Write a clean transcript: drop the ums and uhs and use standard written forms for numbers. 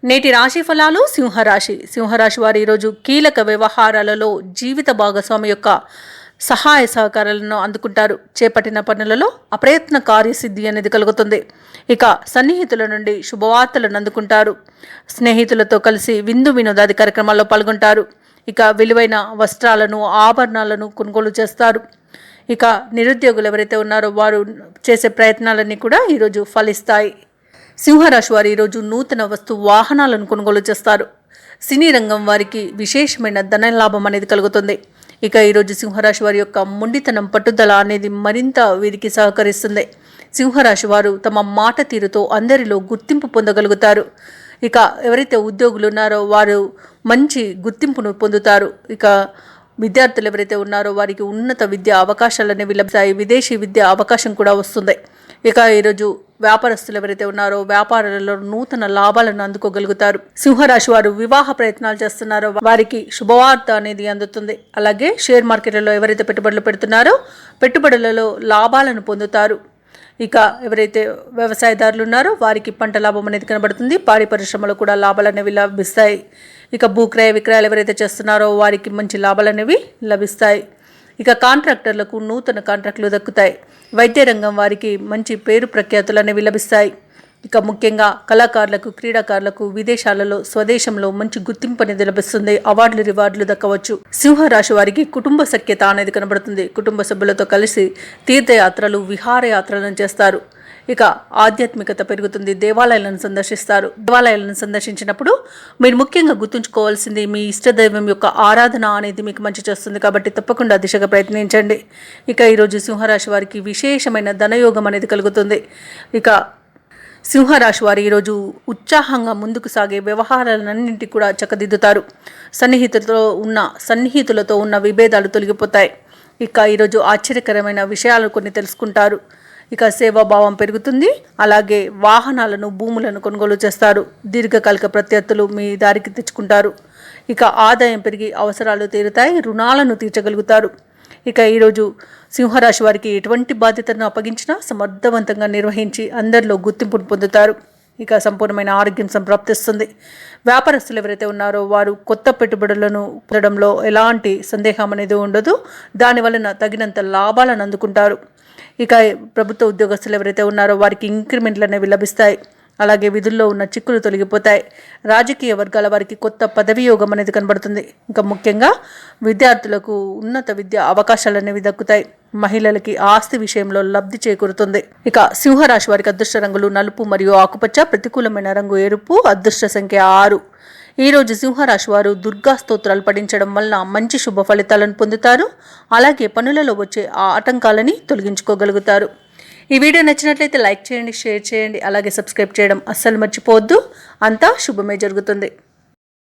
నేటి రాశి ఫలాలు సింహరాశి వారు ఈరోజు కీలక వ్యవహారాలలో జీవిత భాగస్వామి యొక్క సహాయ సహకారాలను అందుకుంటారు. చేపట్టిన పనులలో అప్రయత్న కార్యసిద్ధి అనేది కలుగుతుంది. ఇక సన్నిహితుల నుండి శుభవార్తలను అందుకుంటారు. స్నేహితులతో కలిసి విందు వినోదాది కార్యక్రమాల్లో పాల్గొంటారు. ఇక విలువైన వస్త్రాలను ఆభరణాలను కొనుగోలు చేస్తారు. ఇక నిరుద్యోగులు ఎవరైతే ఉన్నారో వారు చేసే ప్రయత్నాలన్నీ కూడా ఈరోజు ఫలిస్తాయి. సింహరాశి వారు ఈరోజు నూతన వాహనాలను కొనుగోలు చేస్తారు. సినీ రంగం వారికి విశేషమైన ధన లాభం అనేది కలుగుతుంది. ఇక ఈరోజు సింహరాశి వారి యొక్క మొండితనం పట్టుదల అనేది మరింత వీరికి సహకరిస్తుంది. సింహరాశి వారు తమ మాట తీరుతో అందరిలో గుర్తింపు పొందగలుగుతారు. ఇక ఎవరైతే ఉద్యోగులు ఉన్నారో వారు మంచి గుర్తింపును పొందుతారు. ఇక విద్యార్థులు ఎవరైతే ఉన్నారో వారికి ఉన్నత విద్యా అవకాశాలు అనేవి లభిస్తాయి. విదేశీ విద్యా అవకాశం కూడా వస్తుంది. ఇక ఈరోజు వ్యాపారస్తులు ఎవరైతే ఉన్నారో వ్యాపారాలలో నూతన లాభాలను అందుకోగలుగుతారు. సింహరాశి వారు వివాహ ప్రయత్నాలు చేస్తున్నారో వారికి శుభవార్త అనేది అందుతుంది. అలాగే షేర్ మార్కెట్లలో ఎవరైతే పెట్టుబడులు పెడుతున్నారో పెట్టుబడులలో లాభాలను పొందుతారు. ఇక ఎవరైతే వ్యవసాయదారులు ఉన్నారో వారికి పంట లాభం అనేది కనబడుతుంది. పాడి పరిశ్రమలో కూడా లాభాలు అనేవి లభిస్తాయి. ఇక భూక్రయ విక్రయాలు ఎవరైతే చేస్తున్నారో వారికి మంచి లాభాలు అనేవి లభిస్తాయి. ఇక కాంట్రాక్టర్లకు నూతన కాంట్రాక్టులు దక్కుతాయి. వైద్య రంగం వారికి మంచి పేరు ప్రఖ్యాతులు అనేవి లభిస్తాయి. ఇక ముఖ్యంగా కళాకారులకు క్రీడాకారులకు విదేశాలలో స్వదేశంలో మంచి గుర్తింపు అనేది లభిస్తుంది. అవార్డులు రివార్డులు దక్కవచ్చు. సింహరాశి వారికి కుటుంబ సఖ్యత అనేది కనబడుతుంది. కుటుంబ సభ్యులతో కలిసి తీర్థయాత్రలు విహారయాత్రలను చేస్తారు. ఇక ఆధ్యాత్మికత పెరుగుతుంది. దేవాలయాలను సందర్శిస్తారు. దేవాలయాలను సందర్శించినప్పుడు మీరు ముఖ్యంగా గుర్తుంచుకోవాల్సింది మీ ఇష్టదైవం యొక్క ఆరాధన అనేది మీకు మంచి చేస్తుంది. కాబట్టి తప్పకుండా దిశగా ప్రయత్నించండి. ఇక ఈరోజు సింహరాశి వారికి విశేషమైన ధనయోగం అనేది కలుగుతుంది. ఇక సింహరాశి వారు ఈరోజు ఉత్సాహంగా ముందుకు సాగే వ్యవహారాలన్నింటి కూడా చక్కదిద్దుతారు. సన్నిహితులతో ఉన్న విభేదాలు తొలగిపోతాయి. ఇక ఈరోజు ఆశ్చర్యకరమైన విషయాలు కొన్ని తెలుసుకుంటారు. ఇక సేవాభావం పెరుగుతుంది. అలాగే వాహనాలను భూములను కొనుగోలు చేస్తారు. దీర్ఘకాలిక ప్రత్యర్థులు మీ దారికి తెచ్చుకుంటారు. ఇక ఆదాయం పెరిగి అవసరాలు తీరుతాయి. రుణాలను తీర్చగలుగుతారు. ఇక ఈరోజు సింహరాశి వారికి ఎటువంటి బాధ్యతను అప్పగించినా సమర్థవంతంగా నిర్వహించి అందరిలో గుర్తింపును పొందుతారు. ఇక సంపూర్ణమైన ఆరోగ్యం సంప్రాప్తిస్తుంది. వ్యాపారస్తులు ఎవరైతే ఉన్నారో వారు కొత్త పెట్టుబడులను పొందడంలో ఎలాంటి సందేహం అనేది ఉండదు. దానివలన తగినంత లాభాలను అందుకుంటారు. ఇక ప్రభుత్వ ఉద్యోగస్తులు ఎవరైతే ఉన్నారో వారికి ఇంక్రిమెంట్లు అనేవి లభిస్తాయి. అలాగే విధుల్లో ఉన్న చిక్కులు తొలగిపోతాయి. రాజకీయ వర్గాల వారికి కొత్త పదవి యోగం అనేది కనబడుతుంది. ఇంకా ముఖ్యంగా విద్యార్థులకు ఉన్నత విద్యా అవకాశాలు అనేవి దక్కుతాయి. మహిళలకి ఆస్తి విషయంలో లబ్ధి చేకూరుతుంది. ఇక సింహరాశి వారికి అదృష్ట రంగులు నలుపు మరియు ఆకుపచ్చ. ప్రతికూలమైన రంగు ఎరుపు. అదృష్ట సంఖ్య 6. ఈరోజు సింహరాశి వారు దుర్గా స్తోత్రాలు పఠించడం వలన మంచి శుభ ఫలితాలను పొందుతారు. అలాగే పనులలో వచ్చే ఆ ఆటంకాలని తొలగించుకోగలుగుతారు. ఈ వీడియో నచ్చినట్లయితే లైక్ చేయండి, షేర్ చేయండి, అలాగే సబ్స్క్రైబ్ చేయడం అస్సలు మర్చిపోవద్దు. అంతా శుభమే జరుగుతుంది.